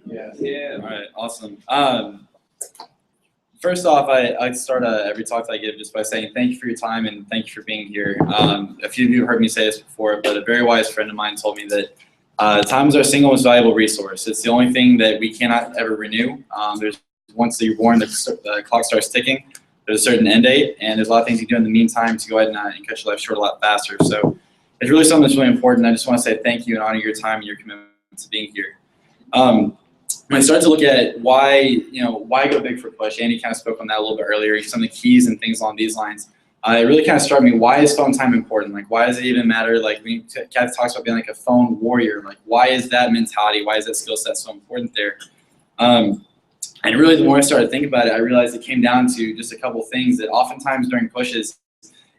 Yeah. All right. Awesome. First off, I start every talk that I give just by saying thank you for your time and thank you for being here. A few of you have heard me say this before, but a very wise friend of mine told me that time is our single most valuable resource. It's the only thing that we cannot ever renew. Once you're born, the clock starts ticking. There's a certain end date, and there's a lot of things you do in the meantime to go ahead and cut your life short a lot faster. So it's really something that's really important. I just want to say thank you and honor your time and your commitment to being here. When I started to look at why go big for push, Andy kind of spoke on that a little bit earlier, some of the keys and things along these lines. It really kind of struck me, why is phone time important? Like, why does it even matter? Like, when Kathy talks about being like a phone warrior, like, why is that mentality, why is that skill set so important there? And really, the more I started to think about it, I realized it came down to just a couple things that oftentimes during pushes,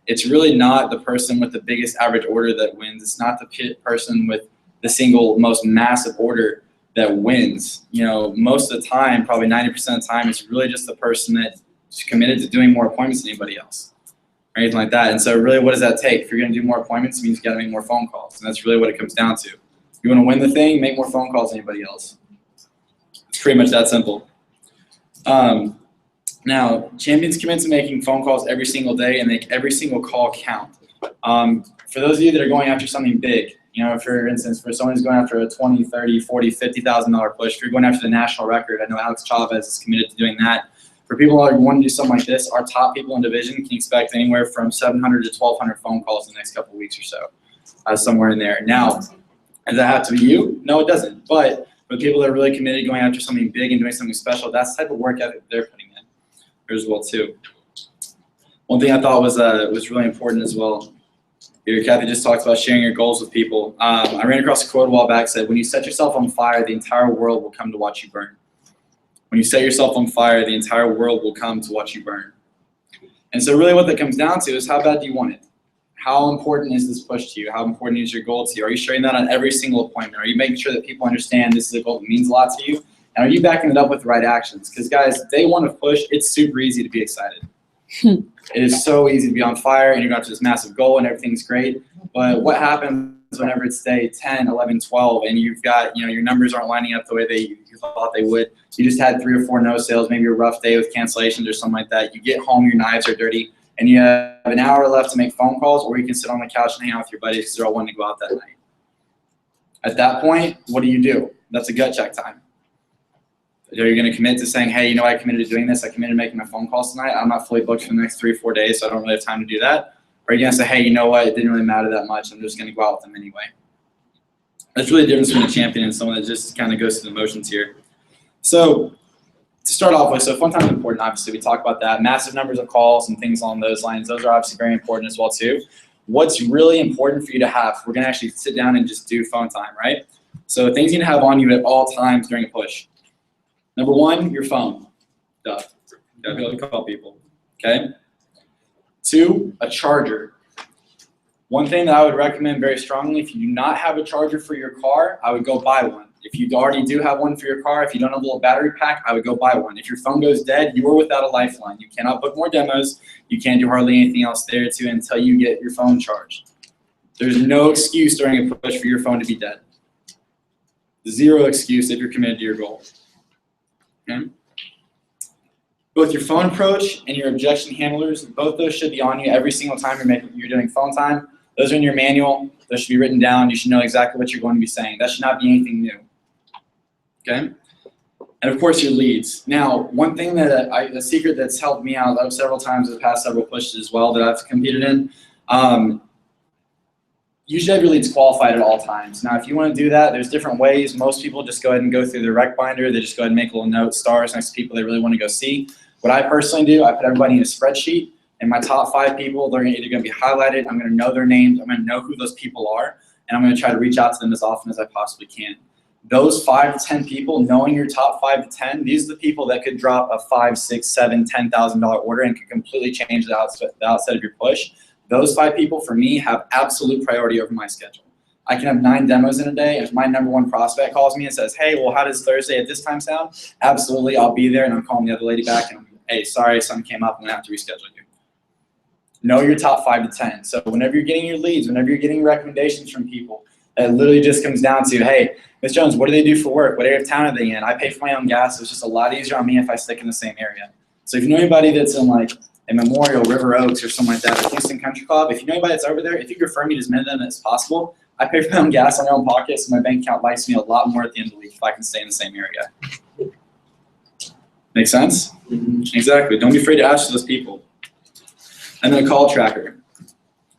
it's really not the person with the biggest average order that wins. It's not the person with the single most massive order that wins. Most of the time, probably 90% of the time, it's really just the person that's committed to doing more appointments than anybody else, or anything like that. And so really, what does that take? If you're going to do more appointments, it means you got to make more phone calls. And that's really what it comes down to. You want to win the thing, make more phone calls than anybody else. It's pretty much that simple. Now, champions commit to making phone calls every single day and make every single call count. For those of you that are going after something big, for instance, for someone who's going after a $20, $30, $40, $50,000 push, if you're going after the national record, I know Alex Chavez is committed to doing that. For people that want to do something like this, our top people in division can expect anywhere from 700 to 1,200 phone calls in the next couple of weeks or so, somewhere in there. Now, does that have to be you? No, it doesn't. But for people that are really committed going after something big and doing something special, that's the type of work ethic they're putting in here as well too. One thing I thought was really important as well. Here, Kathy just talked about sharing your goals with people. I ran across a quote a while back that said, when you set yourself on fire, the entire world will come to watch you burn. When you set yourself on fire, the entire world will come to watch you burn. And so really what that comes down to is, how bad do you want it? How important is this push to you? How important is your goal to you? Are you sharing that on every single appointment? Are you making sure that people understand this is a goal that means a lot to you? And are you backing it up with the right actions? Because guys, day one of push, it's super easy to be excited. It is so easy to be on fire and you're going to this massive goal and everything's great. But what happens whenever it's day 10, 11, 12 and you've got, your numbers aren't lining up the way you thought they would. You just had 3 or 4 no sales, maybe a rough day with cancellations or something like that. You get home, your knives are dirty, and you have an hour left to make phone calls, or you can sit on the couch and hang out with your buddies because they're all wanting to go out that night. At that point, what do? That's a gut check time. Are you going to commit to saying, hey, I committed to doing this. I committed to making my phone calls tonight. I'm not fully booked for the next 3 or 4 days, so I don't really have time to do that. Or are you going to say, hey, you know what? It didn't really matter that much. I'm just going to go out with them anyway. That's really the difference between a champion and someone that just kind of goes through the motions here. So to start off with, so fun time is important, obviously. We talk about that. Massive numbers of calls and things along those lines. Those are obviously very important as well, too. What's really important for you to have, we're going to actually sit down and just do phone time, right? So things you need to have on you at all times during a push. Number 1, your phone. Duh. You gotta be able to call people. Okay? 2, a charger. One thing that I would recommend very strongly, if you do not have a charger for your car, I would go buy one. If you already do have one for your car, if you don't have a little battery pack, I would go buy one. If your phone goes dead, you are without a lifeline. You cannot book more demos. You can't do hardly anything else there too until you get your phone charged. There's no excuse during a push for your phone to be dead. 0 excuse if you're committed to your goal. Okay? Both your phone approach and your objection handlers, both those should be on you every single time you're doing phone time. Those are in your manual. Those should be written down. You should know exactly what you're going to be saying. That should not be anything new. Okay? And of course, your leads. Now, one thing a secret that's helped me out several times in the past several pushes as well that I've competed in, you should have your leads qualified at all times. Now, if you want to do that, there's different ways. Most people just go ahead and go through their rec binder. They just go ahead and make a little note, stars next to people they really want to go see. What I personally do, I put everybody in a spreadsheet, and my top 5 people, they're either going to be highlighted, I'm going to know their names, I'm going to know who those people are, and I'm going to try to reach out to them as often as I possibly can. Those 5 to 10 people, knowing your top 5 to 10, these are the people that could drop a $5, $6, $7, $10,000 order and could completely change the outset of your push. Those 5 people, for me, have absolute priority over my schedule. I can have 9 demos in a day. If my number 1 prospect calls me and says, hey, well, how does Thursday at this time sound? Absolutely, I'll be there, and I'm calling the other lady back, and I'm, hey, sorry, something came up, I'm going to have to reschedule you. Know your top 5 to 10. So whenever you're getting your leads, whenever you're getting recommendations from people, It literally just comes down to, hey, Ms. Jones, what do they do for work? What area of town are they in? I pay for my own gas, so it's just a lot easier on me if I stick in the same area. So if you know anybody that's in like a Memorial, River Oaks, or something like that, or Houston Country Club, if you know anybody that's over there, if you could refer me to as many of them as possible, I pay for my own gas on my own pocket, so my bank account likes me a lot more at the end of the week if I can stay in the same area. Make sense? Mm-hmm. Exactly. Don't be afraid to ask those people. And then a call tracker.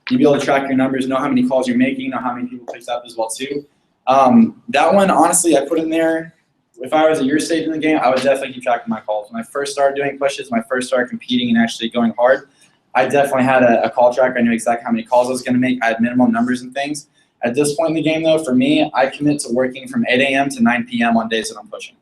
You'll be able to track your numbers, know how many calls you're making, know how many people picked up as well too. That one, honestly, I put in there. If I was at your stage in the game, I would definitely keep track of my calls. When I first started doing pushes, when I first started competing and actually going hard, I definitely had a call tracker. I knew exactly how many calls I was going to make. I had minimum numbers and things. At this point in the game, though, for me, I commit to working from 8 a.m. to 9 p.m. on days that I'm pushing.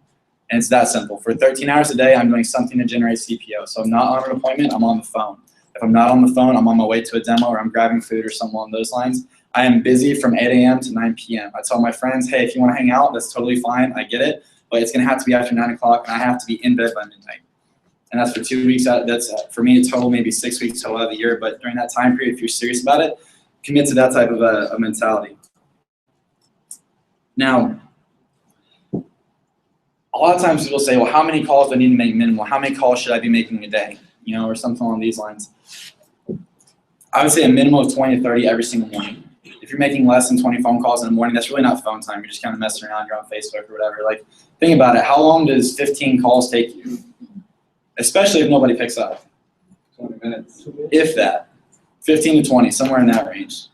And it's that simple. For 13 hours a day, I'm doing something to generate CPO. So I'm not on an appointment, I'm on the phone. If I'm not on the phone, I'm on my way to a demo or I'm grabbing food or something along those lines. I am busy from 8 a.m. to 9 p.m. I tell my friends, hey, if you want to hang out, that's totally fine. I get it. But it's going to have to be after 9 o'clock, and I have to be in bed by midnight. And that's for 2 weeks. That's, for me, a total maybe 6 weeks total out of the year. But during that time period, if you're serious about it, commit to that type of a mentality. Now, a lot of times people say, well, how many calls do I need to make minimal? How many calls should I be making a day? You know, or something along these lines. I would say a minimum of 20 to 30 every single morning. If you're making less than 20 phone calls in the morning, that's really not phone time. You're just kind of messing around. You're on Facebook or whatever. Like, think about it. How long does 15 calls take you? Especially if nobody picks up. 20 minutes. If that. 15 to 20, somewhere in that range.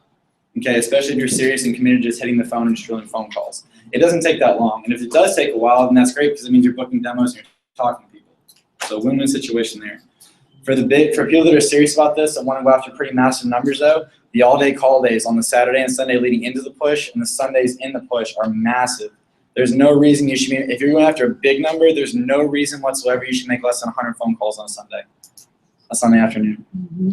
Okay, especially if you're serious and committed to just hitting the phone and just drilling phone calls. It doesn't take that long. And if it does take a while, then that's great because it means you're booking demos and you're talking to people. So win-win situation there. For people that are serious about this and want to go after pretty massive numbers though, the all-day call days on the Saturday and Sunday leading into the push and the Sundays in the push are massive. There's no reason you should be, if you're going after a big number, there's no reason whatsoever you should make less than 100 phone calls on a Sunday afternoon. Mm-hmm.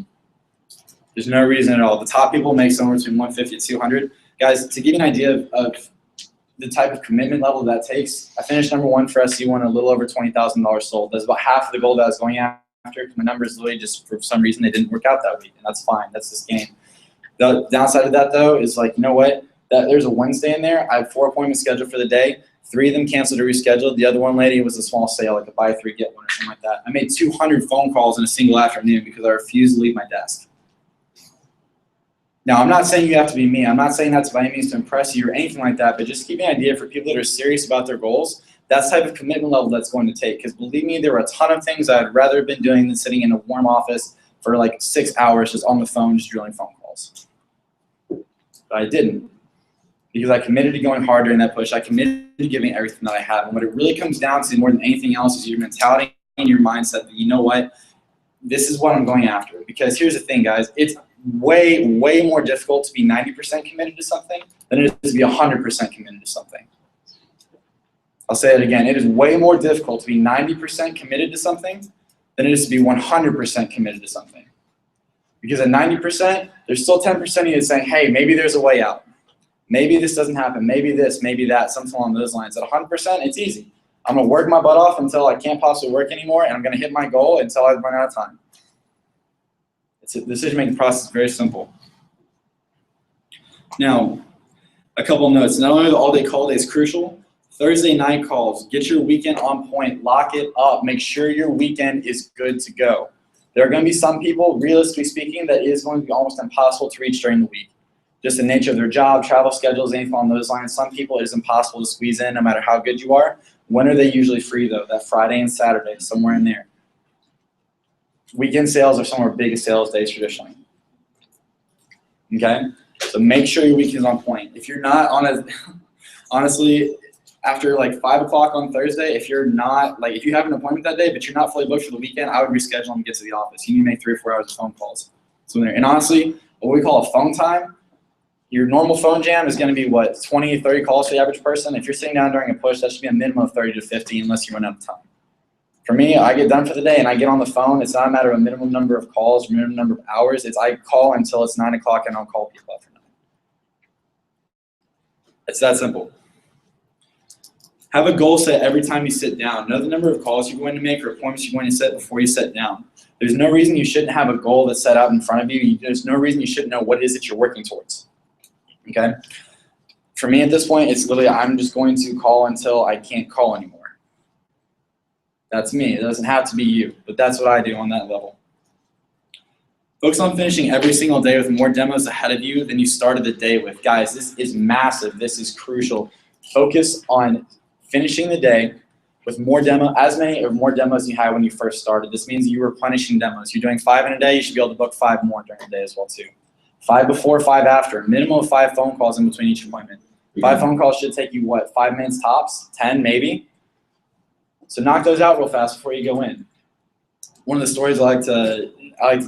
There's no reason at all. The top people make somewhere between 150 to 200. Guys, to give you an idea of the type of commitment level that takes, I finished #1 for SC1 a little over $20,000 sold. That's about half of the goal that I was going after. My numbers literally just for some reason they didn't work out that week, and that's fine. That's this game. The downside of that though is like, you know what? There's a Wednesday in there. I have 4 appointments scheduled for the day. 3 of them canceled or rescheduled. The other one lady was a small sale, like a buy 3 get 1 or something like that. I made 200 phone calls in a single afternoon because I refused to leave my desk. Now, I'm not saying you have to be me. I'm not saying that's by any means to impress you or anything like that, but just to give you an idea for people that are serious about their goals, that's the type of commitment level that's going to take. Because believe me, there were a ton of things I'd rather have been doing than sitting in a warm office for like 6 hours just on the phone, just drilling phone calls. But I didn't. Because I committed to going hard during that push. I committed to giving everything that I have. And what it really comes down to more than anything else is your mentality and your mindset that, you know what, this is what I'm going after. Because here's the thing, guys. It's way, way more difficult to be 90% committed to something than it is to be 100% committed to something. I'll say it again. It is way more difficult to be 90% committed to something than it is to be 100% committed to something. Because at 90%, there's still 10% of you that's saying, hey, maybe there's a way out. Maybe this doesn't happen. Maybe this, maybe that, something along those lines. At 100%, it's easy. I'm going to work my butt off until I can't possibly work anymore, and I'm going to hit my goal until I run out of time. The decision-making process is very simple. Now, a couple of notes. Not only the all-day call day is crucial, Thursday night calls, get your weekend on point, lock it up, make sure your weekend is good to go. There are going to be some people, realistically speaking, that is going to be almost impossible to reach during the week. Just the nature of their job, travel schedules, anything along those lines. Some people it is impossible to squeeze in no matter how good you are. When are they usually free though? That Friday and Saturday, somewhere in there. Weekend sales are some of our biggest sales days traditionally. Okay? So make sure your weekend is on point. If you're not on a, honestly, after like 5 o'clock on Thursday, if you're not, like if you have an appointment that day, but you're not fully booked for the weekend, I would reschedule and get to the office. You need to make 3 or 4 hours of phone calls. So and honestly, what we call a phone time, your normal phone jam is going to be what, 20, 30 calls for the average person. If you're sitting down during a push, that should be a minimum of 30 to 50 unless you run out of time. For me, I get done for the day and I get on the phone. It's not a matter of a minimum number of calls, minimum number of hours. It's I call until it's 9 o'clock and I'll call people after 9. It's that simple. Have a goal set every time you sit down. Know the number of calls you're going to make or appointments you're going to set before you sit down. There's no reason you shouldn't have a goal that's set out in front of you. There's no reason you shouldn't know what it is that you're working towards. Okay? For me at this point, it's literally I'm just going to call until I can't call anymore. That's me. It doesn't have to be you, but that's what I do on that level. Focus on finishing every single day with more demos ahead of you than you started the day with. Guys, this is massive. This is crucial. Focus on finishing the day with as many or more demos you had when you first started. This means you're replenishing demos. You're doing 5 in a day, you should be able to book 5 more during the day as well too. 5 before, 5 after. Minimum of 5 phone calls in between each appointment. 5 phone calls should take you, what, 5 minutes tops? 10 maybe? So knock those out real fast before you go in. One of the stories I like to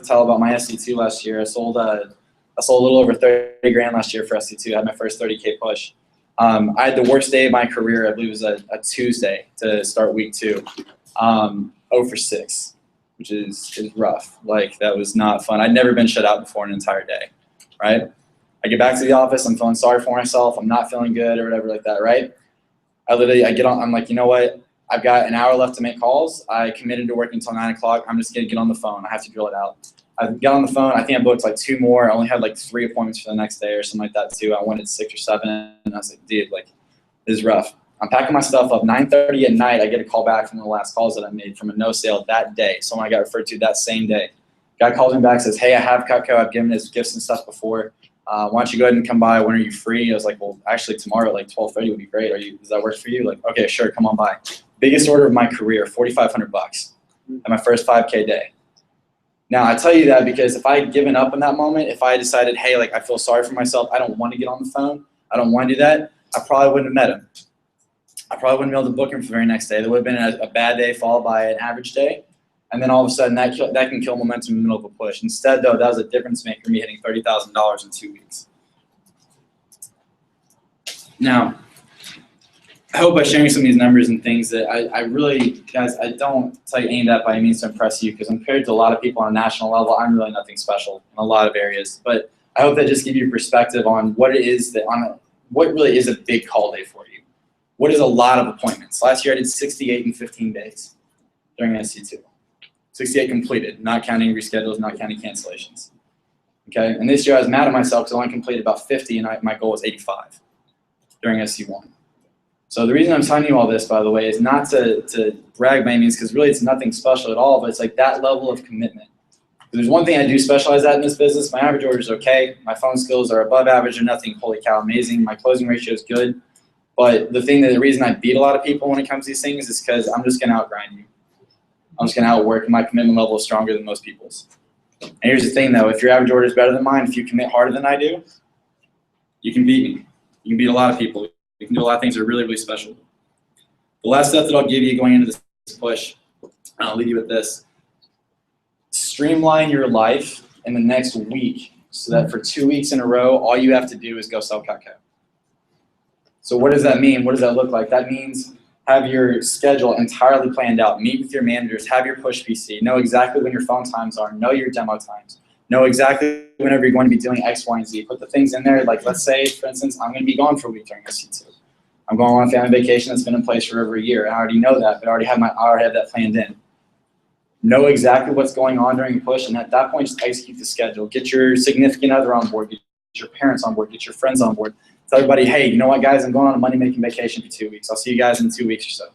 tell about my SC2 last year, I sold a little over 30 grand last year for SC2. I had my first 30K push. I had the worst day of my career. I believe it was a Tuesday to start week 2. 0 for 6, which is rough. Like, that was not fun. I'd never been shut out before an entire day, right? I get back to the office. I'm feeling sorry for myself. I'm not feeling good or whatever like that, right? I get on. I'm like, you know what? I've got an hour left to make calls. I committed to working until 9 o'clock. I'm just going to get on the phone. I have to drill it out. I got on the phone. I think I booked like 2 more. I only had like 3 appointments for the next day or something like that too. I wanted 6 or 7, and I was like, dude, like, this is rough. I'm packing my stuff up. 9:30 at night, I get a call back from the last calls that I made from a no sale that day. Someone I got referred to that same day. Guy calls me back, says, hey, I have Cutco. I've given his gifts and stuff before. Why don't you go ahead and come by? When are you free? I was like, well, actually tomorrow at like 12:30 would be great. Does that work for you? Like, okay, sure, come on by. Biggest order of my career, $4,500 at my first 5K day. Now, I tell you that because if I had given up in that moment, if I had decided, hey, like, I feel sorry for myself, I don't want to get on the phone, I don't want to do that, I probably wouldn't have met him. I probably wouldn't be able to book him for the very next day. There would have been a bad day followed by an average day. And then all of a sudden, that can kill momentum in the middle of a push. Instead, though, that was a difference maker, me hitting $30,000 in 2 weeks. Now, I hope by sharing some of these numbers and things that I really, guys, I don't tell you any of that by any means to impress you, because compared to a lot of people on a national level, I'm really nothing special in a lot of areas. But I hope that just give you perspective on what it is what really is a big call day for you. What is a lot of appointments? Last year I did 68 in 15 days during SC2. 68 completed, not counting reschedules, not counting cancellations. Okay, and this year I was mad at myself because I only completed about 50 and my goal was 85 during SC1. So the reason I'm telling you all this, by the way, is not to brag by any means, because really it's nothing special at all, but it's like that level of commitment. There's one thing I do specialize at in this business. My average order is okay. My phone skills are above average or nothing. Holy cow, amazing. My closing ratio is good. But the reason I beat a lot of people when it comes to these things is because I'm just going to outgrind you. I'm just going to outwork, and my commitment level is stronger than most people's. And here's the thing, though. If your average order is better than mine, if you commit harder than I do, you can beat me. You can beat a lot of people. You can do a lot of things that are really, really special. The last step that I'll give you going into this push, and I'll leave you with this. Streamline your life in the next week so that for 2 weeks in a row, all you have to do is go sell Cutco. So what does that mean? What does that look like? That means have your schedule entirely planned out. Meet with your managers. Have your push PC. Know exactly when your phone times are. Know your demo times. Know exactly whenever you're going to be doing X, Y, and Z. Put the things in there. Like, let's say, for instance, I'm going to be gone for a week during SC2. I'm going on a family vacation that's been in place for over a year. I already know that, but I already have that planned in. Know exactly what's going on during the push, and at that point, just execute the schedule. Get your significant other on board. Get your parents on board. Get your friends on board. Tell everybody, hey, you know what, guys? I'm going on a money-making vacation for 2 weeks. I'll see you guys in 2 weeks or so.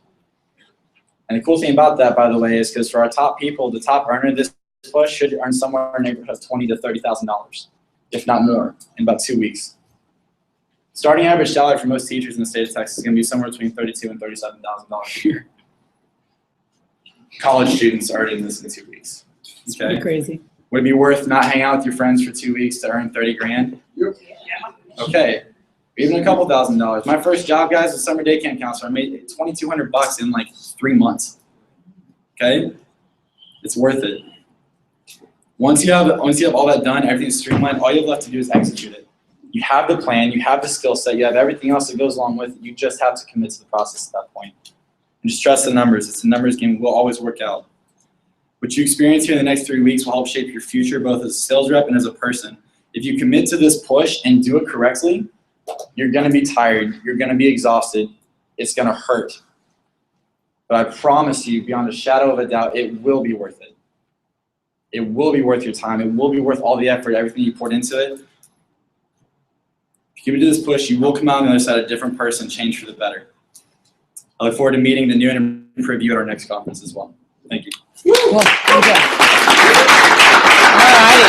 And the cool thing about that, by the way, is because for our top people, the top earner of this push should earn somewhere in the neighborhood of $20,000 to $30,000, if not more, in about 2 weeks. Starting average salary for most teachers in the state of Texas is going to be somewhere between $32,000 and $37,000 a year. College students are earning this in 2 weeks. It's pretty crazy. Would it be worth not hanging out with your friends for 2 weeks to earn 30 grand? Yeah. Okay. Even a couple $1,000s. My first job, guys, was summer day camp counselor. I made $2,200 in like 3 months. Okay, it's worth it. Once you have all that done, everything's streamlined. All you have left to do is execute it. You have the plan, you have the skill set, you have everything else that goes along with it. You just have to commit to the process at that point. And just trust the numbers. It's a numbers game. It will always work out. What you experience here in the next 3 weeks will help shape your future, both as a sales rep and as a person. If you commit to this push and do it correctly, you're going to be tired. You're going to be exhausted. It's going to hurt. But I promise you, beyond a shadow of a doubt, it will be worth it. It will be worth your time. It will be worth all the effort, everything you poured into it. If you continue to this push, you will come out on the other side a different person, change for the better. I look forward to meeting the new and improved you at our next conference as well. Thank you. Well, thank you. All righty.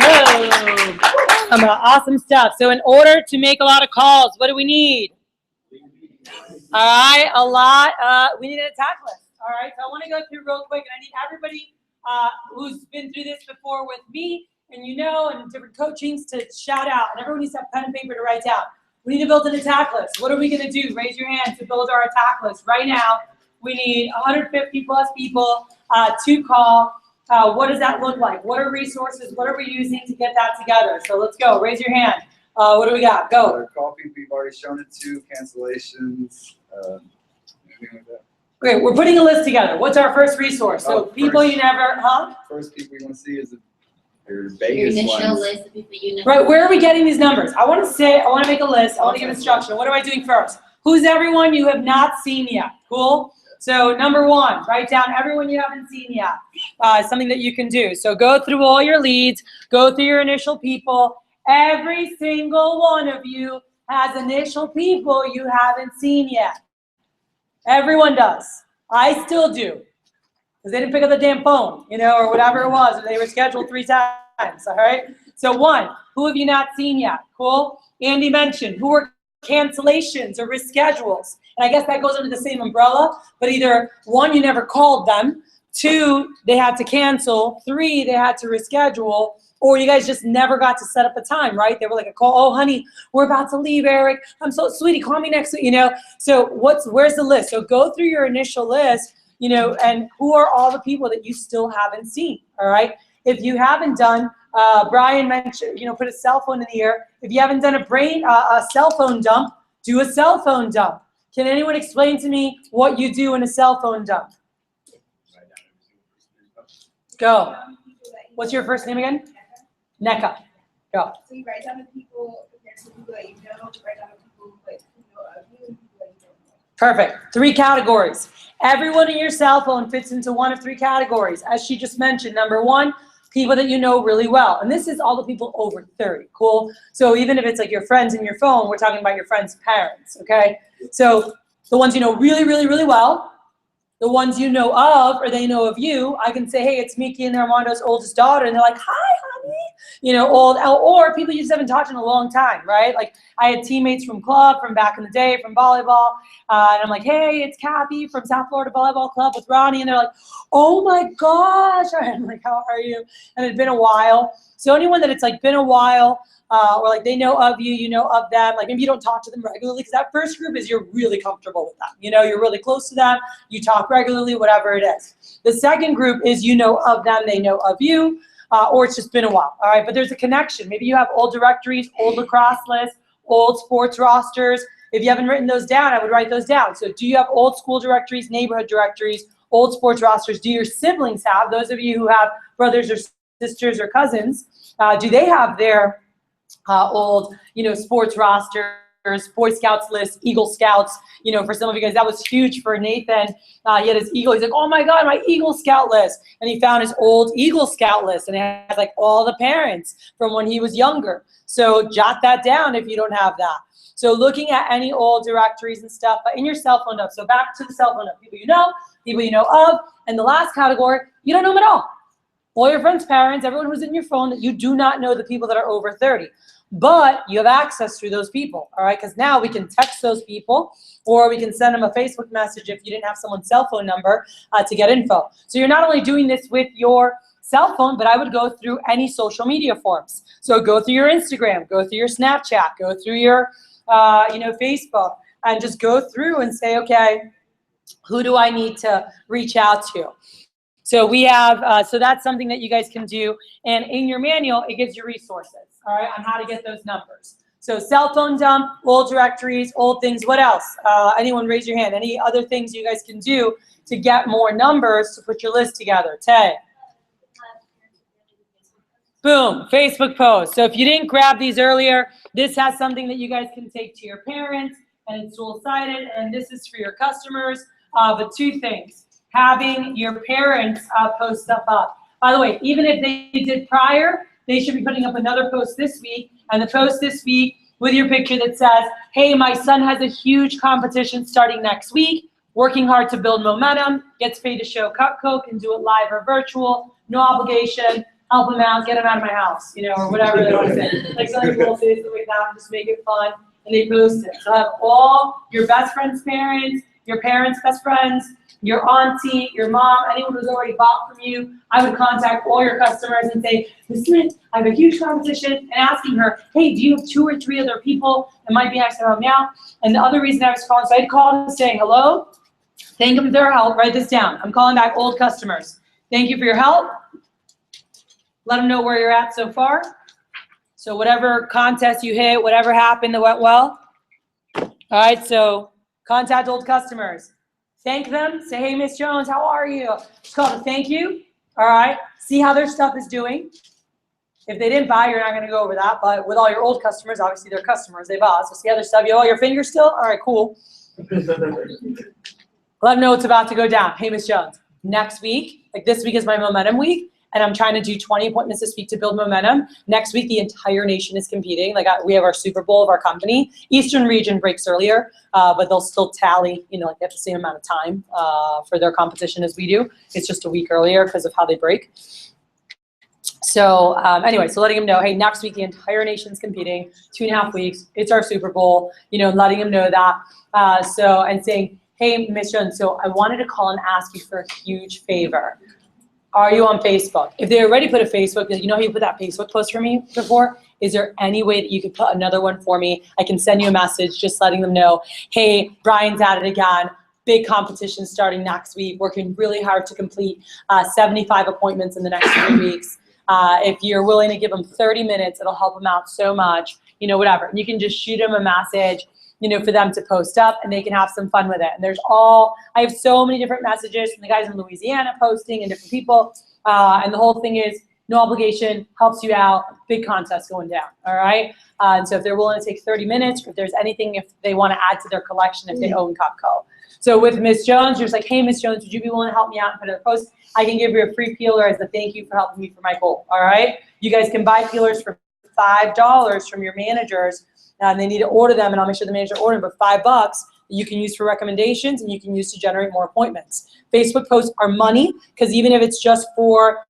Whoa. Some awesome stuff. So in order to make a lot of calls, what do we need? All right, a lot. We need an attack list. All right, so I want to go through real quick, and I need everybody who's been through this before with me, and and different coachings to shout out. And everyone needs to have pen and paper to write down. We need to build an attack list. What are we going to do? Raise your hand to build our attack list. Right now, we need 150 plus people to call. What does that look like? What are resources? What are we using to get that together? So let's go. Raise your hand. What do we got? Go. Call people we've already shown it to, cancellations, anything like that. Okay, we're putting a list together. What's our first resource? So people you never, First people you want to see is your Your Vegas initial ones. list of people you know. Right, where are we getting these numbers? I want to make a list. I want to give instruction. What am I doing first? Who's everyone you have not seen yet? Cool? So number one, write down everyone you haven't seen yet. Something that you can do. So go through all your leads, go through your initial people. Every single one of you has initial people you haven't seen yet. Everyone does. I still do. Because they didn't pick up the damn phone, or whatever it was, or they were scheduled 3 times, all right? So one, who have you not seen yet? Cool? Andy mentioned, who are cancellations or reschedules? And I guess that goes under the same umbrella, but either one, you never called them, 2, they had to cancel, 3, they had to reschedule, or you guys just never got to set up a time, right? They were like a call, oh, honey, we're about to leave, Eric. I'm so, sweetie, call me next week, So where's the list? So go through your initial list, and who are all the people that you still haven't seen, all right? If you haven't done, Brian mentioned, put a cell phone in the air. If you haven't done a cell phone dump, do a cell phone dump. Can anyone explain to me what you do in a cell phone dump? Go. What's your first name again? NECA. Go. So you write down the people, there's some people that you know, write down the people that you know of you, and people that you don't know. Perfect. 3 categories. Everyone in your cell phone fits into one of 3 categories. As she just mentioned, number 1, people that you know really well. And this is all the people over 30, cool? So even if it's like your friends in your phone, we're talking about your friends' parents, okay? So the ones you know really, really, really well, the ones you know of or they know of you, I can say, hey, it's Miki and Armando's oldest daughter, and they're like, hi, honey, or people you just haven't talked in a long time, right? Like I had teammates from club, from back in the day, from volleyball, and I'm like, hey, it's Kathy from South Florida Volleyball Club with Ronnie, and they're like, oh my gosh, I'm like, how are you? And it's been a while. So anyone that it's like been a while, or like they know of you, you know of them, like maybe you don't talk to them regularly, because that first group is you're really comfortable with them. You're really close to them, you talk regularly, whatever it is. The second group is you know of them, they know of you, or it's just been a while, all right? But there's a connection. Maybe you have old directories, old lacrosse lists, old sports rosters. If you haven't written those down, I would write those down. So do you have old school directories, neighborhood directories, old sports rosters? Do your siblings have, those of you who have brothers or sisters or cousins, do they have their old, sports rosters, Boy Scouts list, Eagle Scouts? For some of you guys, that was huge for Nathan. He had his Eagle. He's like, oh my God, my Eagle Scout list. And he found his old Eagle Scout list, and it has like all the parents from when he was younger. So jot that down if you don't have that. So looking at any old directories and stuff, but in your cell phone dump. So back to the cell phone dump. People you know of. And the last category, you don't know them at all. All your friends' parents, everyone who's in your phone, that you do not know the people that are over 30. But you have access through those people, all right? Because now we can text those people, or we can send them a Facebook message if you didn't have someone's cell phone number to get info. So you're not only doing this with your cell phone, but I would go through any social media forms. So go through your Instagram, go through your Snapchat, go through your Facebook, and just go through and say, okay, who do I need to reach out to? So we have, so that's something that you guys can do. And in your manual, it gives you resources, all right, on how to get those numbers. So cell phone dump, old directories, old things. What else? Anyone raise your hand. Any other things you guys can do to get more numbers to put your list together? Tay. Boom, Facebook post. So if you didn't grab these earlier, this has something that you guys can take to your parents, and it's dual-sided, and this is for your customers. But 2 things. Having your parents post stuff up. By the way, even if they did prior, they should be putting up another post this week, and the post this week with your picture that says, hey, my son has a huge competition starting next week, working hard to build momentum, gets paid to show Cutco, can do it live or virtual, no obligation, help him out, get him out of my house, or whatever they want to say. Like some people say something like that, just make it fun, and they post it. So have all your best friend's parents, your parents' best friends, your auntie, your mom, anyone who's already bought from you. I would contact all your customers and say, Ms. Schmitz, I have a huge competition, and asking her, hey, do you have 2 or 3 other people that might be nice to help me out? And the other reason I was calling, so I'd call and say, hello, thank them for their help, write this down. I'm calling back old customers. Thank you for your help. Let them know where you're at so far. So whatever contest you hit, whatever happened that went well. All right, so contact old customers. Thank them. Say, hey, Miss Jones, how are you? It's called a thank you. All right. See how their stuff is doing. If they didn't buy, you're not going to go over that. But with all your old customers, obviously they're customers. They bought. So see how their stuff. You have all your fingers still? All right, cool. Let them know it's about to go down. Hey, Miss Jones, next week, like this week is my momentum week. And I'm trying to do 20 appointments this week to build momentum. Next week, the entire nation is competing. Like we have our Super Bowl of our company. Eastern region breaks earlier, but they'll still tally, like they have the same amount of time for their competition as we do. It's just a week earlier because of how they break. So anyway, so letting them know, hey, next week, the entire nation's competing, 2.5 weeks. It's our Super Bowl, letting them know that. And saying, hey, Ms. Jones, so I wanted to call and ask you for a huge favor. Are you on Facebook? If they already put a Facebook, how you put that Facebook post for me before? Is there any way that you could put another one for me? I can send you a message just letting them know, hey, Brian's at it again. Big competition starting next week. Working really hard to complete 75 appointments in the next 3 weeks. If you're willing to give them 30 minutes, it'll help them out so much, whatever. And you can just shoot them a message, for them to post up, and they can have some fun with it. And I have so many different messages from the guys in Louisiana posting and different people. And the whole thing is no obligation, helps you out, big contest going down, all right? And so if they're willing to take 30 minutes, or if there's anything, if they want to add to their collection, if they own Cutco. So with Miss Jones, you're just like, hey, Miss Jones, would you be willing to help me out and put in a post? I can give you a free peeler as a thank you for helping me for my goal, all right? You guys can buy peelers for $5 from your managers, and they need to order them, and I'll make sure the manager order them, but $5 that you can use for recommendations and you can use to generate more appointments. Facebook posts are money, because even if it's just for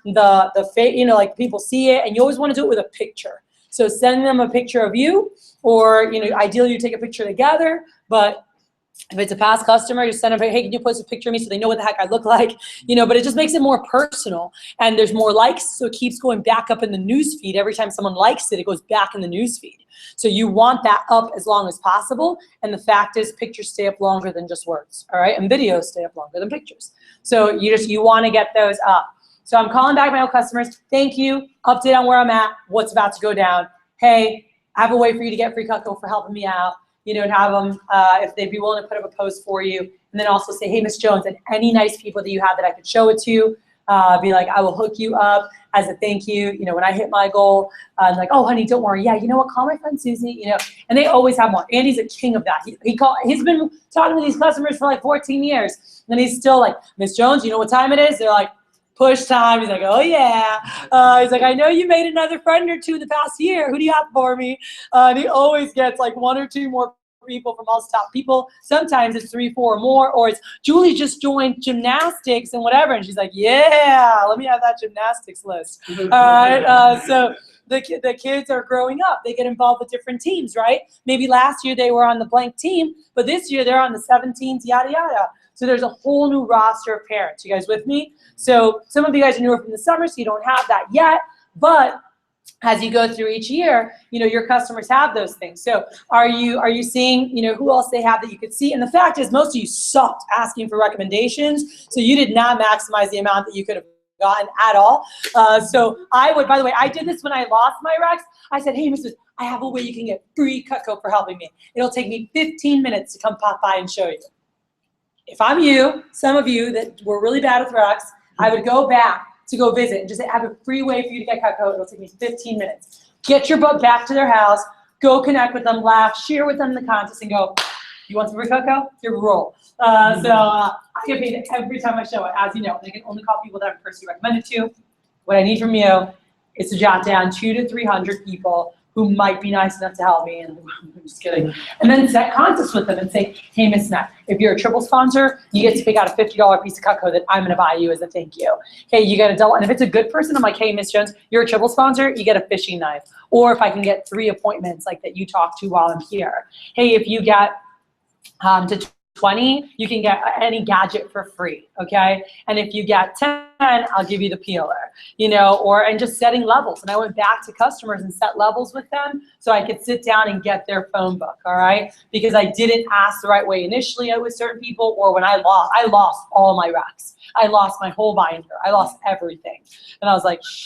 like people see it, and you always want to do it with a picture. So send them a picture of you, or ideally you take a picture together, but if it's a past customer, just send them, hey, can you post a picture of me so they know what the heck I look like? But it just makes it more personal, and there's more likes, so it keeps going back up in the news feed. Every time someone likes it, it goes back in the news feed. So you want that up as long as possible, and the fact is pictures stay up longer than just words, all right? And videos stay up longer than pictures. So you want to get those up. So I'm calling back my old customers. Thank you. Update on where I'm at, what's about to go down. Hey, I have a way for you to get free Cutco for helping me out. And have them, if they'd be willing to put up a post for you. And then also say, hey, Miss Jones, and any nice people that you have that I could show it to, be like, I will hook you up as a thank you, when I hit my goal. Like, oh, honey, don't worry. Yeah, you know what? Call my friend Susie, And they always have more. Andy's a king of that. He's been talking to these customers for like 14 years. And he's still like, Miss Jones, you know what time it is? They're like, push time. He's like, oh, yeah. He's like, I know you made another friend or two in the past year. Who do you have for me? And he always gets like 1 or 2 more people from all top people. Sometimes it's 3, 4 or more, or it's Julie just joined gymnastics and whatever. And she's like, yeah, let me have that gymnastics list. All right. So the kids are growing up. They get involved with different teams, right? Maybe last year they were on the blank team, but this year they're on the 17s, yada, yada. So there's a whole new roster of parents. You guys with me? So some of you guys are newer from the summer, so you don't have that yet. But as you go through each year, your customers have those things. So are you seeing, who else they have that you could see? And the fact is, most of you sucked asking for recommendations. So you did not maximize the amount that you could have gotten at all. So I would, by the way, I did this when I lost my Rex. I said, hey, Mrs., I have a way you can get free Cutco for helping me. It'll take me 15 minutes to come pop by and show you. If I'm you, some of you that were really bad with Rex, I would go back to go visit and just say, I have a free way for you to get Cutco. It'll take me 15 minutes. Get your butt back to their house, go connect with them, laugh, share with them the contest, and go, you want some free Cutco? Here we roll. I get paid every time I show it, as you know. And I can only call people that I'm personally recommended to. What I need from you is to jot down 200 to 300 people who might be nice enough to help me, and I'm just kidding. And then set contests with them and say, hey, Miss Smith, if you're a triple sponsor, you get to pick out a $50 piece of Cutco that I'm gonna buy you as a thank you. Okay, you get a double, and if it's a good person, I'm like, hey, Miss Jones, you're a triple sponsor, you get a fishing knife. Or if I can get 3 appointments like that you talk to while I'm here. Hey, if you get to 20, you can get any gadget for free, okay? And if you get 10, I'll give you the peeler, you know, and just setting levels. And I went back to customers and set levels with them so I could sit down and get their phone book, all right? Because I didn't ask the right way initially with certain people, or when I lost all my recs. I lost my whole binder. I lost everything. And I was like, shh.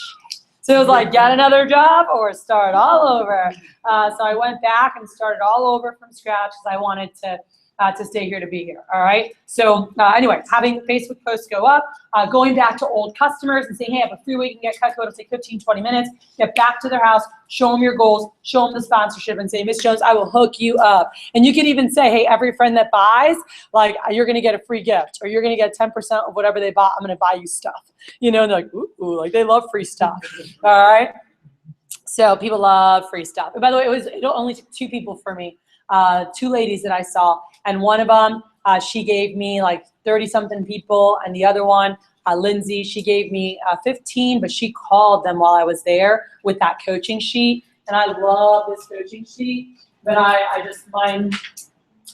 So it was like, get another job or start all over. So I went back and started all over from scratch because I wanted to stay here to be here, all right? So anyway, having Facebook posts go up, going back to old customers and saying, hey, I have a free way you can get Cutco. It'll take 15, 20 minutes. Get back to their house, show them your goals, show them the sponsorship, and say, Miss Jones, I will hook you up. And you can even say, hey, every friend that buys, like, you're gonna get a free gift, or you're gonna get 10% of whatever they bought. I'm gonna buy you stuff. You know, and they're like, ooh, like they love free stuff, all right? So people love free stuff. And by the way, it only took 2 people for me. 2 ladies that I saw, and one of them, she gave me like 30-something people, and the other one, Lindsay, she gave me 15, but she called them while I was there with that coaching sheet, and I love this coaching sheet, but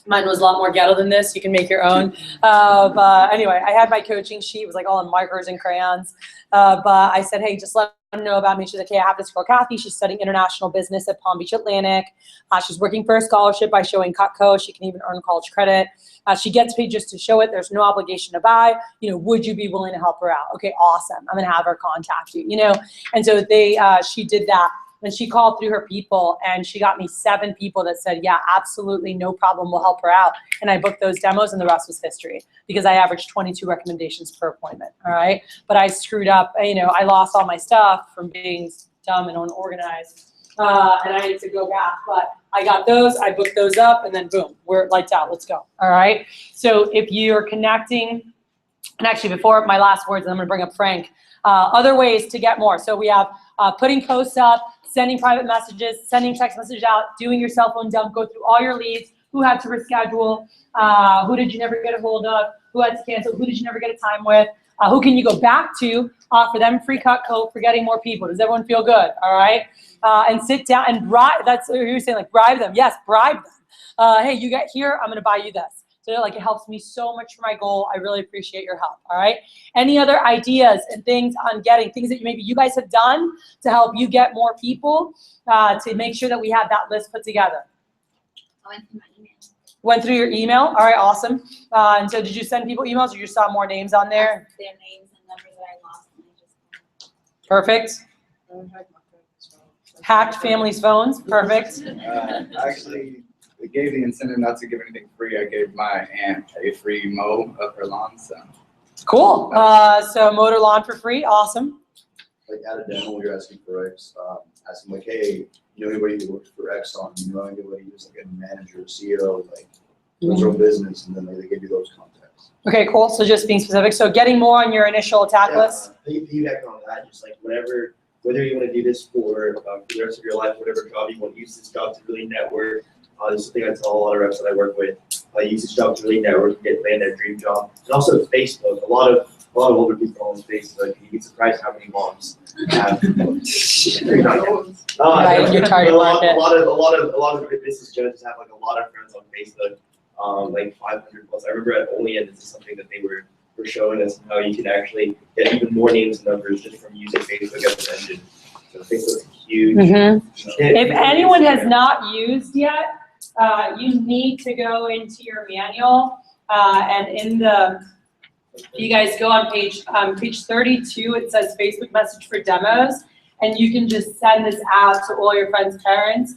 mine was a lot more ghetto than this. You can make your own. But anyway, I had my coaching sheet. It was like all in markers and crayons. But I said, hey, just let them know about me. She's like, hey, I have this girl, Kathy. She's studying international business at Palm Beach Atlantic. She's working for a scholarship by showing Cutco. She can even earn college credit. She gets paid just to show it. There's no obligation to buy. You know, would you be willing to help her out? Okay, awesome. I'm going to have her contact you, you know. And so she did that. And she called through her people, and she got me 7 people that said, yeah, absolutely, no problem, we'll help her out. And I booked those demos, and the rest was history, because I averaged 22 recommendations per appointment, all right? But I screwed up, you know, I lost all my stuff from being dumb and unorganized, and I had to go back. But I got those, I booked those up, and then boom, we're lights out, let's go, all right? So if you're connecting, and actually before my last words, I'm gonna bring up Frank, other ways to get more. So we have putting posts up, sending private messages, sending text messages out, doing your cell phone dump, go through all your leads, who had to reschedule, who did you never get a hold of, who had to cancel, who did you never get a time with, who can you go back to, offer them free Cutco for getting more people. Does everyone feel good, all right? And sit down and bribe, that's what you're saying, like bribe them. Yes, bribe them. Hey, you get here, I'm gonna buy you this. So like, it helps me so much for my goal. I really appreciate your help, all right? Any other ideas and things on getting, things that maybe you guys have done to help you get more people, to make sure that we have that list put together? I went through my email. Went through your email? All right, awesome. And so did you send people emails, or you saw more names on there? Their names and numbers that I lost, and I just Perfect. Hacked families' phones, perfect. Actually, it gave the incentive not to give anything free. I gave my aunt a free mow of her lawn, so. Cool. So motor lawn for free, awesome. Like at a demo, you're asking for X, asking like, hey, you know anybody who works for Exxon? You know anybody who's like a manager, CEO, like runs their own business, and then they give you those contacts. Okay, cool. So just being specific. So getting more on your initial attack list. Piggyback on that, just like whether you want to do this for the rest of your life, whatever job you want to use this job to really network. This is the thing I tell a lot of reps that I work with. Use this job to really network and land their dream job. And also Facebook. A lot of older people on Facebook. You'd be surprised how many moms have. Right, your target market. A lot of business judges have like a lot of friends on Facebook. Like 500 plus. I remember at Olean, this is something that they were showing us how you can actually get even more names and numbers just from using Facebook as an engine. So Facebook's huge. If anyone has not used yet, you need to go into your manual, and if you guys go on page 32, it says Facebook message for demos, and you can just send this out to all your friends' parents,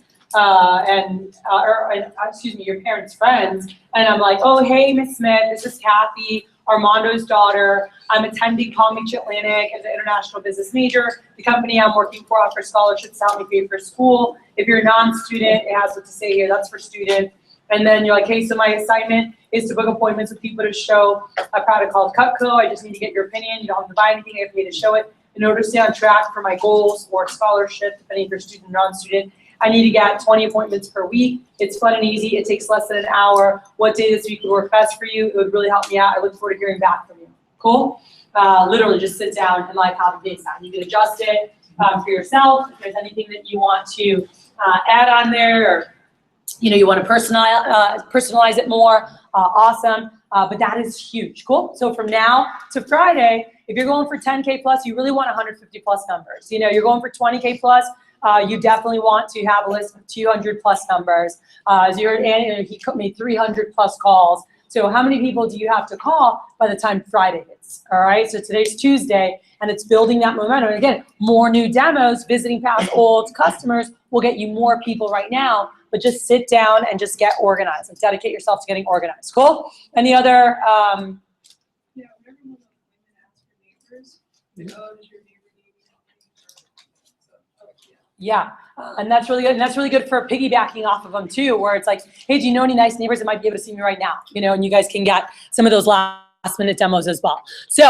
your parents' friends, and I'm like, oh, hey, Miss Smith, this is Kathy, Armando's daughter. I'm attending Palm Beach Atlantic as an international business major. The company I'm working for offers scholarships to help me pay for school. If you're a non-student, it has what to say here, that's for student. And then you're like, hey, so my assignment is to book appointments with people to show a product called Cutco. I just need to get your opinion. You don't have to buy anything, I pay to show it in order to stay on track for my goals or scholarship, depending if you're student or non-student. I need to get 20 appointments per week. It's fun and easy. It takes less than an hour. What day this week would work best for you? It would really help me out. I look forward to hearing back from you. Cool? Literally just sit down and like have a big time. You can adjust it for yourself. If there's anything that you want to add on there, or you want to personalize it more, awesome. But that is huge. Cool. So from now to Friday, if you're going for 10K plus, you really want 150 plus numbers. You're going for 20K plus, you definitely want to have a list of 200 plus numbers. He made 300 plus calls. So how many people do you have to call by the time Friday hits? All right, so today's Tuesday, and it's building that momentum. And again, more new demos, visiting past old customers will get you more people right now, but just sit down and just get organized. Like, dedicate yourself to getting organized. Cool? Any other? Yeah, whenever one of the women ask for neighbors, like, oh, does your neighbor need something? Yeah, and that's really good. And that's really good for piggybacking off of them too, where it's like, hey, do you know any nice neighbors that might be able to see me right now? And you guys can get some of those last minute demos as well. So